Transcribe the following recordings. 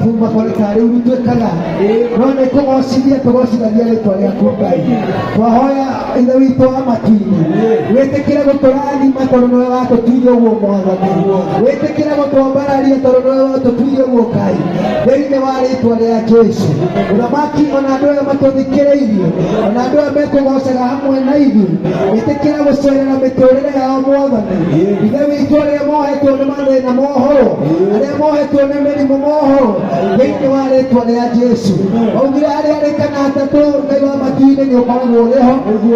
kuma kwa kare urutwe kaga none kugocithia tugocithagia ritwa riaku Ngai twahoya ithe witũ wa matu-inĩ wĩtĩkĩre gũtũrathima tondũ nĩwe watũtuire ũguo Mwathani wĩtĩkĩre gũtwambararia tondũ nĩwe watũtuire ũguo Ngai thĩinĩ wa rĩtwa rĩa Jesũ ũthamaki ona andũ aya matũthikĩrĩirie ona andũ aya mekũgocaga hamwe na ithuĩ wĩtĩkĩre gũcerera mĩtũrĩre yao Mwathani ithe witũ arĩa mohetwo nĩ mathĩna mohoro arĩa mohetwo nĩ mĩrimũ mohoro thĩinĩ wa rĩtwa rĩa Jesũ augire arĩa arĩ kana atatũ Ngai wa matu-inĩ nĩ ũkoragwo ũrĩho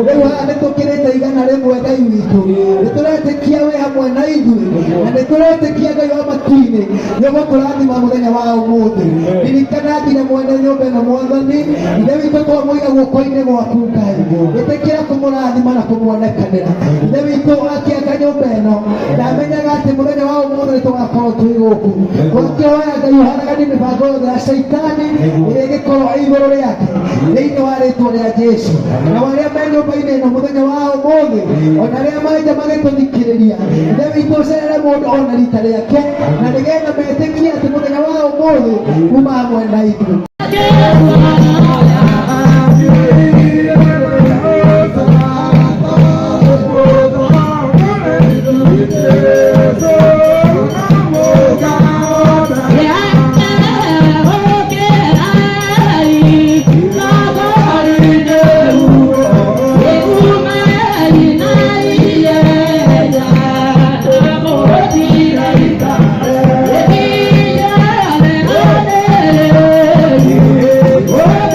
rĩu haha nĩ tũkĩrĩte igana rĩmwe Ngai witũ nĩ tũretĩkia wĩ hamwe na ithuĩ na nĩ tũretĩkia Ngai wa matu-inĩ nĩ ũgũtũrathima mũthenya wa ũmũthĩ ririkana nginya mwene nyũmba ĩno Mwathani ithe witũ twamũiga guoko-inĩ gwaku Ngai wĩtĩkĩra kũmũrathima na kũmuonekanĩra ithe witũ akĩaka nyũmba ĩno ndamenyaga atĩ mũthenya wa ũmũthĩ nĩ tũgakorwo twĩ gũkũ twakĩhoya Ngai ũharaganie mĩbango yothe ya caitani ĩrĩa ĩgĩkorwo igũrũ rĩake thĩinĩ wa rĩtwa rĩa Jesũ na arĩa me nyũmba-inĩ ĩno mũthenya wa ũmũthĩ ona arĩa manja magĩtũthikĩrĩria ithe witũ ũcerere mũndũ ona rita rĩake na nĩgetha metĩkie atĩ mũthenya wa ũmũthĩ kuma hamwe na ithuĩ Oh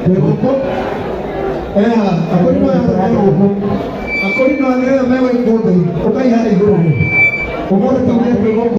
Twĩgũkũ. Akũrinũ aya megũkũ. Akũrinũ aya megũ igũthĩ. Ũkaihara igũrũ. Ũmũthĩ tũgire twĩgũkũ.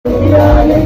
Hallelujah.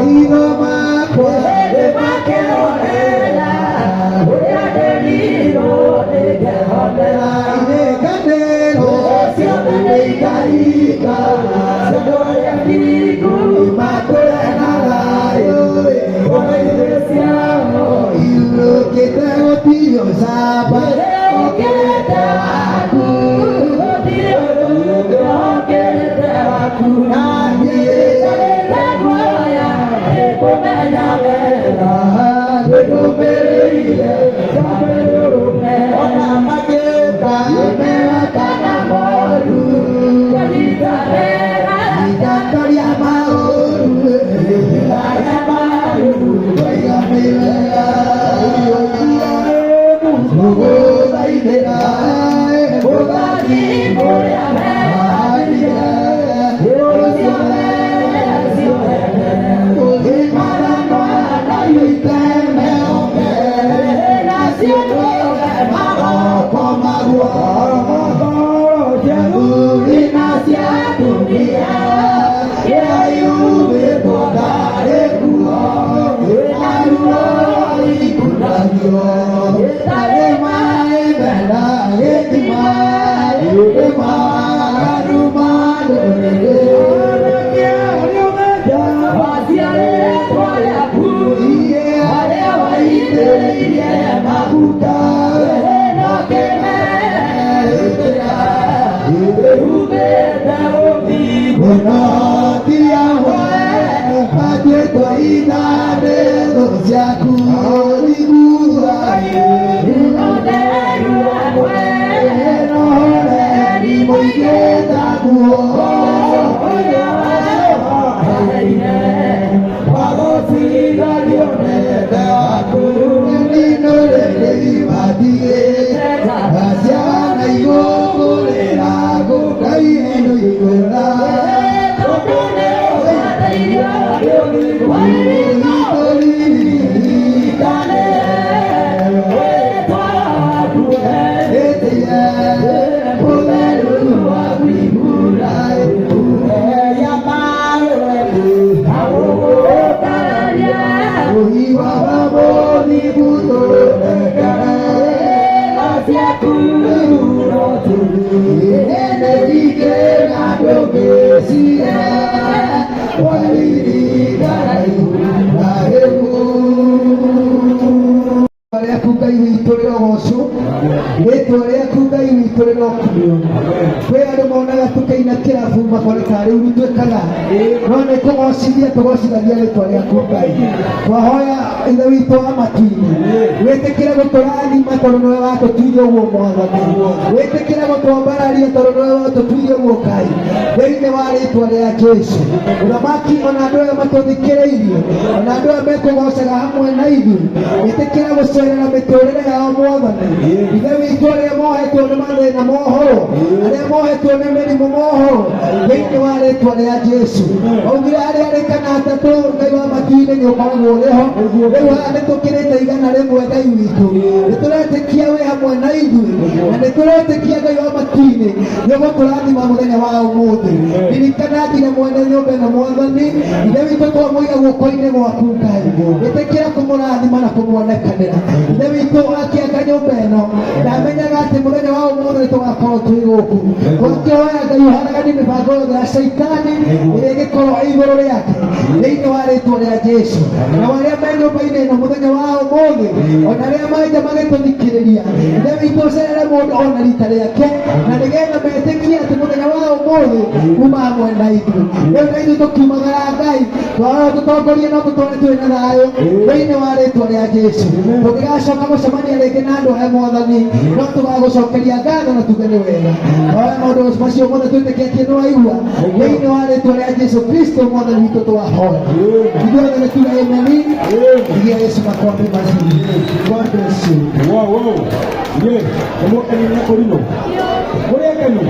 maitho makwa nĩmakĩrorera ũrĩa ndĩrirwo nĩngehotera ciothe nĩikaringa ciothe ũrĩa ndingu makũrena thayũ ũmaithe ciao iũkĩte gũtirĩ camba ũkĩrĩte waku gũtirĩ ũndũ ũkĩrĩte waku na nĩĩtarĩte guoya nĩkũmenya wega nĩkũmĩrĩire kamĩrũme ona magĩũka mega kana moru kanyita wega itatoria maũru arĩa maru waigamĩrĩra mũgũthaithĩra ũgathi kũrĩa wega ũcio wega ciothe tũgocithagia rĩtwa rĩaku Ngai twahoya ithe witũ wa matu-inĩ wĩtĩkĩre gũtũrathima tondũ nĩwe watũtuire ũguo Mwathani wĩtĩkĩre gũtwambararia tondũ nĩwe watũtuire ũguo Ngai thĩinĩ wa rĩtwa rĩa Jesũ ũthamaki ona andũ aya matũthikĩrĩirie ona andũ aya mekũgocaga hamwe na ithuĩ wĩtĩkĩre gũcerera mĩtũrĩre yao Mwathani ithe witũ arĩa mohetwo nĩ mathĩna mohoro arĩa mohetwo nĩ mĩrimũ mohoro thĩinĩ wa rĩtwa rĩa Jesũ augire arĩa arĩ kana atatũ Ngai wa matu-inĩ nĩ ũkoragwo ũrĩho rĩu haha nĩtũkĩrĩte igana rĩmwe Ngai witũ nĩtũretĩkia wĩ hamwe na ithuĩ na nĩtũretĩkia Ngai wa matu-inĩ nĩũgũtũrathima mũthenya wa ũmũthĩ ririkana nginya mwene nyũmba ĩno Mwathani ithe witũ twamũiga guoko-inĩ gwaku Ngai wĩtĩkĩra kũmũrathima na kũmuonekanĩra ithe witũ akĩaka nyũmba ĩno ndamenyaga atĩ mũthenya wa ũmũthĩ nĩtũgakorwo twĩ gũkũ twakĩhoya Ngai ũharaganie mĩbango yothe ya caitani ĩrĩa ĩgĩkorwo igũrũ rĩake thĩinĩ wa rĩtwa rĩa Jesũ na arĩa me nyũmba-inĩ ĩno mũthenya wa ũmũthĩ ona arĩa manja magĩtũthikĩrĩria ithe witũ ũcerere mũndũ ona rita rĩake na nĩgetha metĩkie atĩ mũthenya wa ũmũthĩ kuma hamwe na ithuĩ rĩu na ithuĩ tũkiumagara Ngai twara tũtongorie no tũtware twĩ na thayũ thĩinĩ wa rĩtwa rĩa Jesũ tũngĩgacoka gũcemania rĩngĩ na andũ aya Mwathani no tũgagũcokeria ngatho na tuge nĩ wega oya maũndũ macio mothe twĩtĩkĩtie nĩ waigua thĩinĩ wa rĩtwa rĩa Jesũ Kristo Mwathani witũ twahoya ithuothe nĩ tuge ameni igia Yesu makofi mazuri. God bless you. Wow, wow. Ye, nĩ mũkeni nĩ kũrinũ. Mũrĩ akenu.